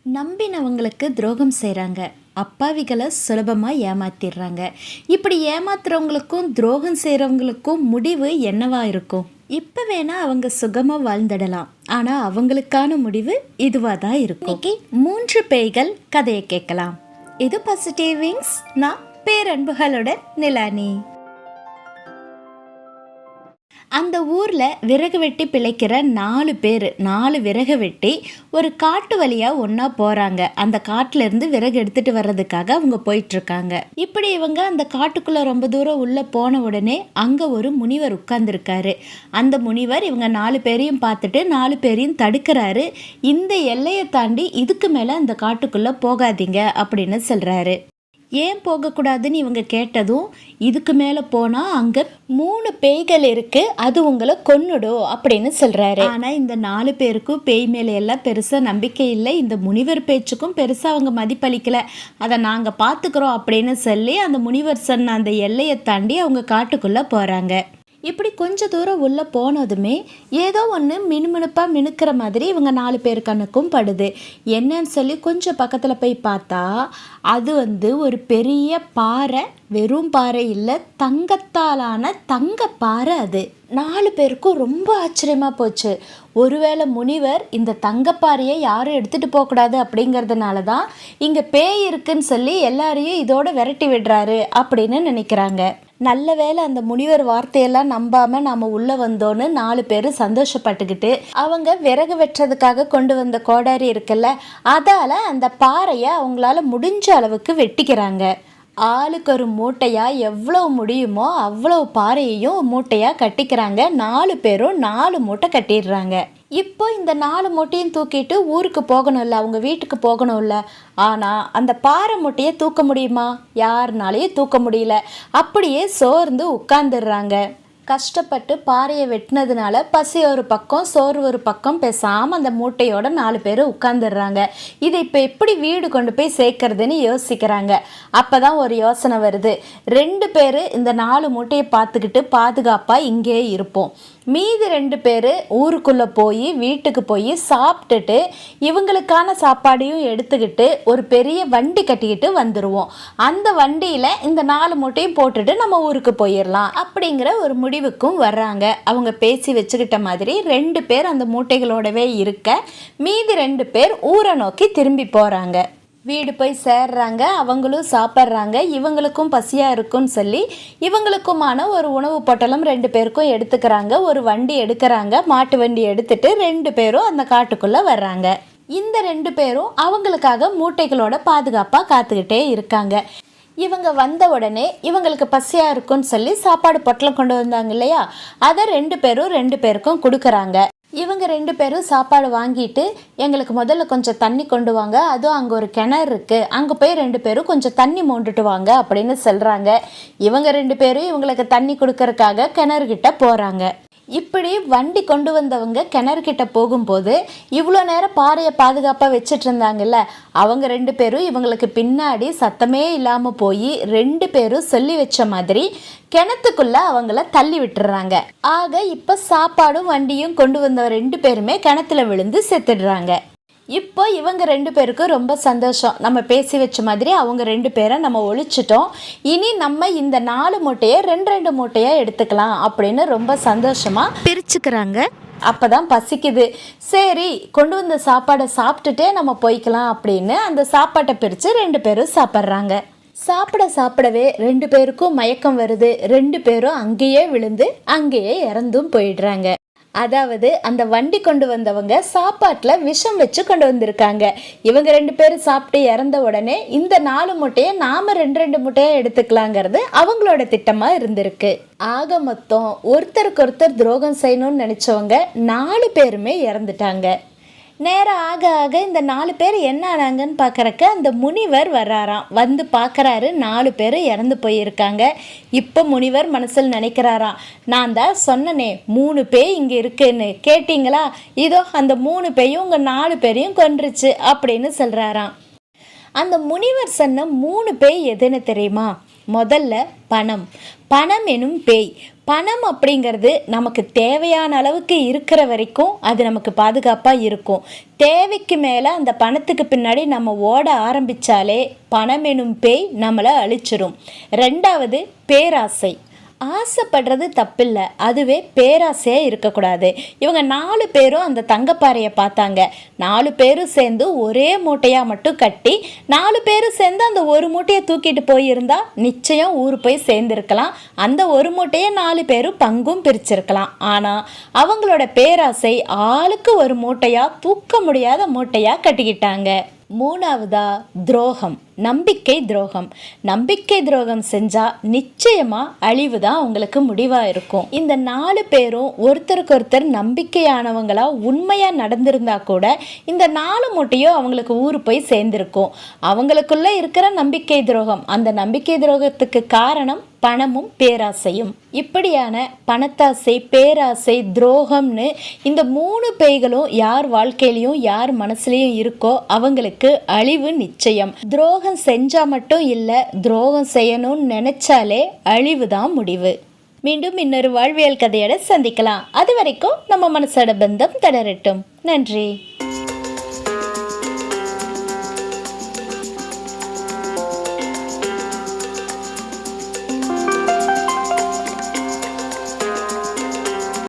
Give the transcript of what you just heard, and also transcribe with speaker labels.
Speaker 1: நம்பினவங்களுக்கு துரோகம் செய்கிறாங்க, அப்பாவிகளை சுலபமாக ஏமாத்திடுறாங்க. இப்படி ஏமாத்துறவங்களுக்கும் துரோகம் செய்கிறவங்களுக்கும் முடிவு என்னவா இருக்கும்? இப்போ வேணா அவங்க சுகமாக வாழ்ந்துடலாம், ஆனால் அவங்களுக்கான முடிவு இதுவாக தான் இருக்கும். இன்னைக்கு 3 பேய்கள் கதையை கேட்கலாம். இது பாசிட்டிவ் விங்ஸ். நான் பேரன்புகளோட நிலானி. அந்த ஊரில் விறகு வெட்டி பிழைக்கிற 4 பேர் 4 விறகு வெட்டி ஒரு காட்டு வழியாக ஒன்றா போகிறாங்க. அந்த காட்டிலேருந்து விறகு எடுத்துகிட்டு வர்றதுக்காக அவங்க போயிட்டுருக்காங்க. இப்படி இவங்க அந்த காட்டுக்குள்ளே ரொம்ப தூரம் உள்ளே போன உடனே அங்கே ஒரு முனிவர் உட்கார்ந்துருக்காரு. அந்த முனிவர் இவங்க 4 பேரையும் பார்த்துட்டு 4 பேரையும் தடுக்கிறாரு. இந்த எல்லையை தாண்டி இதுக்கு மேலே அந்த காட்டுக்குள்ளே போகாதீங்க அப்படின்னு சொல்கிறாரு. ஏன் போகக்கூடாதுன்னு இவங்க கேட்டதும், இதுக்கு மேலே போனால் அங்கே 3 பேய்கள் இருக்குது, அது உங்களை கொன்னுடும் அப்படின்னு சொல்கிறாரு. ஆனால் இந்த 4 பேருக்கும் பேய் மேலே எல்லாம் பெருசாக நம்பிக்கை இல்லை. இந்த முனிவர் பேச்சுக்கும் பெருசாக அவங்க மதிப்பளிக்கலை. அதை நாங்கள் பார்த்துக்குறோம் அப்படின்னு சொல்லி அந்த முனிவர் சொன்ன அந்த எல்லையை தாண்டி அவங்க காட்டுக்குள்ளே போகிறாங்க. இப்படி கொஞ்ச தூரம் உள்ளே போனதுமே ஏதோ ஒன்று மினுமினுப்பாக மினுக்கிற மாதிரி இவங்க 4 பேர் கண்ணுக்கும் படுது. என்னன்னு சொல்லி கொஞ்சம் பக்கத்தில் போய் பார்த்தா அது ஒரு பெரிய பாறை. வெறும் பாறை இல்லை, தங்கத்தாலான தங்க பாறை. அது 4 பேருக்கும் ரொம்ப ஆச்சரியமாக போச்சு. ஒருவேளை முனிவர் இந்த தங்கப்பாறையை யாரும் எடுத்துகிட்டு போகக்கூடாது அப்படிங்கிறதுனால தான் இங்கே பேய் இருக்குன்னு சொல்லி எல்லாரையும் இதோட விரட்டி விடுறாரு அப்படின்னு நினைக்கிறாங்க. நல்ல வேளை அந்த முனிவர் வார்த்தையெல்லாம் நம்பாமல் நாம் உள்ளே வந்தோன்னு 4 பேர் சந்தோஷப்பட்டுக்கிட்டு அவங்க விறகு வெட்டுறதுக்காக கொண்டு வந்த கோடாரி இருக்குல்ல, அதால் அந்த பாறையை அவங்களால முடிஞ்ச அளவுக்கு வெட்டிக்கிறாங்க. ஆளுக்கு ஒரு மூட்டையாக எவ்வளோ முடியுமோ அவ்வளோ பாறையையும் மூட்டையாக கட்டிக்கிறாங்க. 4 பேரும் 4 மூட்டை கட்டிடுறாங்க. இப்போ இந்த 4 மூட்டையும் தூக்கிட்டு ஊருக்கு போகணும்ல, அவங்க வீட்டுக்கு போகணும்ல. ஆனால் அந்த பாறை மூட்டையை தூக்க முடியுமா? யாருனாலையும் தூக்க முடியல. அப்படியே சோர்ந்து உட்கார்ந்துடுறாங்க. கஷ்டப்பட்டு பாறையை வெட்டினதுனால பசி ஒரு பக்கம், சோறு ஒரு பக்கம், பேசாமல் அந்த மூட்டையோட 4 பேர் உட்காந்துடுறாங்க. இதை இப்போ எப்படி வீடு கொண்டு போய் சேர்க்கறதுன்னு யோசிக்கிறாங்க. அப்போ தான் ஒரு யோசனை வருது. 2 பேர் இந்த 4 மூட்டையை பார்த்துக்கிட்டு பாதுகாப்பாக இங்கே இருப்போம். மீதி 2 பேர் ஊருக்குள்ளே போய் வீட்டுக்கு போய் சாப்பிட்டுட்டு இவங்களுக்கான சாப்பாடையும் எடுத்துக்கிட்டு ஒரு பெரிய வண்டி கட்டிக்கிட்டு வந்துடுவோம். அந்த வண்டியில் இந்த 4 மூட்டையும் போட்டுட்டு நம்ம ஊருக்கு போயிடலாம் அப்படிங்கிற ஒரு முடிவுக்கும் வர்றாங்க. அவங்க பேசி வச்சுக்கிட்ட மாதிரி 2 பேர் அந்த மூட்டைகளோடவே இருக்க, மீதி 2 பேர் ஊரை நோக்கி திரும்பி போகிறாங்க. வீடு போய் சேர்றாங்க. அவங்களும் சாப்பிட்றாங்க. இவங்களுக்கும் பசியாக இருக்குன்னு சொல்லி இவங்களுக்குமான ஒரு உணவு பொட்டலம் 2 பேருக்கும் எடுத்துக்கிறாங்க. ஒரு வண்டி எடுக்கிறாங்க. மாட்டு வண்டி எடுத்துட்டு 2 பேரும் அந்த காட்டுக்குள்ளே வர்றாங்க. இந்த 2 பேரும் அவங்களுக்காக மூட்டைகளோட பாதுகாப்பாக காத்துக்கிட்டே இருக்காங்க. இவங்க வந்த உடனே இவங்களுக்கு பசியாக இருக்குன்னு சொல்லி சாப்பாடு பொட்டலம் கொண்டு வந்தாங்க இல்லையா, அதை 2 பேரும் 2 பேருக்கும் கொடுக்குறாங்க. இவங்க 2 பேரும் சாப்பாடு வாங்கிட்டு எங்களுக்கு முதல்ல கொஞ்சம் தண்ணி கொண்டு வாங்க, அதுவும் அங்கே ஒரு கிணறு இருக்குது, அங்கே போய் 2 பேரும் கொஞ்சம் தண்ணி மோண்டுட்டு வாங்க அப்படின்னு சொல்கிறாங்க. இவங்க 2 பேரும் இவங்களுக்கு தண்ணி கொடுக்கறதுக்காக கிணறுகிட்ட போகிறாங்க. இப்படி வண்டி கொண்டு வந்தவங்க கிணறுகிட்ட போகும்போது இவ்வளோ நேரம் பாறையை பாதுகாப்பாக வச்சுட்டு இருந்தாங்கல்ல, அவங்க 2 பேரும் இவங்களுக்கு பின்னாடி சத்தமே இல்லாமல் போய் 2 பேரும் சொல்லி வச்ச மாதிரி கிணத்துக்குள்ளே அவங்கள தள்ளி விட்டுறாங்க. ஆக இப்போ சாப்பாடும் வண்டியும் கொண்டு வந்த 2 பேருமே கிணத்துல விழுந்து செத்துடுறாங்க. இப்போ இவங்க 2 பேருக்கும் ரொம்ப சந்தோஷம். நம்ம பேசி வச்ச மாதிரி அவங்க 2 பேரை நம்ம ஒழிச்சிட்டோம். இனி நம்ம இந்த 4 மூட்டையை 2 மூட்டையாக எடுத்துக்கலாம் அப்படின்னு ரொம்ப சந்தோஷமாக பிரிச்சுக்கிறாங்க. அப்போ தான் பசிக்குது. சரி, கொண்டு வந்த சாப்பாடை சாப்பிட்டுட்டே நம்ம போய்க்கலாம் அப்படின்னு அந்த சாப்பாட்டை பிரித்து 2 பேரும் சாப்பிட்றாங்க. சாப்பிடவே 2 பேருக்கும் மயக்கம் வருது. 2 பேரும் அங்கேயே விழுந்து அங்கேயே இறந்தும் போயிடுறாங்க. அதாவது அந்த வண்டி கொண்டு வந்தவங்க சாப்பாட்டில் விஷம் வச்சு கொண்டு வந்திருக்காங்க. இவங்க 2 பேரும் சாப்பிட்டு இறந்த உடனே இந்த 4 மூட்டையை நாம் 2 மூட்டையாக எடுத்துக்கலாங்கிறது அவங்களோட திட்டமாக இருந்திருக்கு. ஆக மொத்தம் ஒருத்தருக்கு ஒருத்தர் துரோகம் செய்யணும்னு நினச்சவங்க 4 பேருமே இறந்துட்டாங்க. நேரம் ஆக ஆக இந்த 4 பேர் என்ன ஆனாங்கன்னு பார்க்குறக்க அந்த முனிவர் வர்றாராம். வந்து பார்க்குறாரு, 4 பேர் இறந்து போயிருக்காங்க. இப்போ முனிவர் மனசில் நினைக்கிறாராம், நான் தான் சொன்னனே 3 பேய் இங்கே இருக்குன்னு, கேட்டிங்களா? இதோ அந்த 3 பேயும் உங்கள் 4 பேரையும் கொன்றுச்சு அப்படின்னு சொல்கிறாராம். அந்த முனிவர் சொன்ன 3 பேய் எதுன்னு தெரியுமா? முதல்ல பணம். பணம் எனும் பேய். பணம் அப்படிங்கிறது நமக்கு தேவையான அளவுக்கு இருக்கிற வரைக்கும் அது நமக்கு பாதுகாப்பாக இருக்கும். தேவைக்கு மேலே அந்த பணத்துக்கு பின்னாடி நம்ம ஓட ஆரம்பித்தாலே பணம் எனும் பேய் நம்மளை அழிச்சிரும். ரெண்டாவது பேராசை. ஆசைப்படுறது தப்பில்லை, அதுவே பேராசையாக இருக்கக்கூடாது. இவங்க 4 பேரும் அந்த தங்கப்பாறையை பார்த்தாங்க. 4 பேரும் சேர்ந்து ஒரே மூட்டையாக மட்டும் கட்டி 4 பேரும் சேர்ந்து அந்த ஒரு மூட்டையை தூக்கிட்டு போயிருந்தா நிச்சயம் ஊர் போய் சேர்ந்துருக்கலாம். அந்த ஒரு மூட்டையை 4 பேரும் பங்கும் பிரிச்சிருக்கலாம். ஆனால் அவங்களோட பேராசை ஆளுக்கு ஒரு மூட்டையாக தூக்க முடியாத மூட்டையாக கட்டிக்கிட்டாங்க. மூணாவதா துரோகம், நம்பிக்கை துரோகம். நம்பிக்கை துரோகம் செஞ்சால் நிச்சயமாக அழிவு தான் உங்களுக்கு முடிவாக இருக்கும். இந்த 4 பேரும் ஒருத்தருக்கு ஒருத்தர் நம்பிக்கையானவங்களா உண்மையாக நடந்திருந்தா கூட இந்த 4 மூட்டையும் அவங்களுக்கு ஊர் போய் சேர்ந்துருக்கும். அவங்களுக்குள்ள இருக்கிற நம்பிக்கை துரோகம், அந்த நம்பிக்கை துரோகத்துக்கு காரணம் பணமும் பேராசையும். இப்படியான பணத்தாசை, பேராசை, துரோகம்னு இந்த 3 பேய்களும் யார் வாழ்க்கையிலையும் யார் மனசுலையும் இருக்கோ அவங்களுக்கு அழிவு நிச்சயம். துரோகம் செஞ்சா மட்டும் இல்லை, துரோகம் செய்யணும்னு நினைச்சாலே அழிவு தான் முடிவு. மீண்டும் இன்னொரு வாழ்வியல் கதையோட சந்திக்கலாம். அது வரைக்கும் நம்ம மனசோட பந்தம் தொடரட்டும். நன்றி.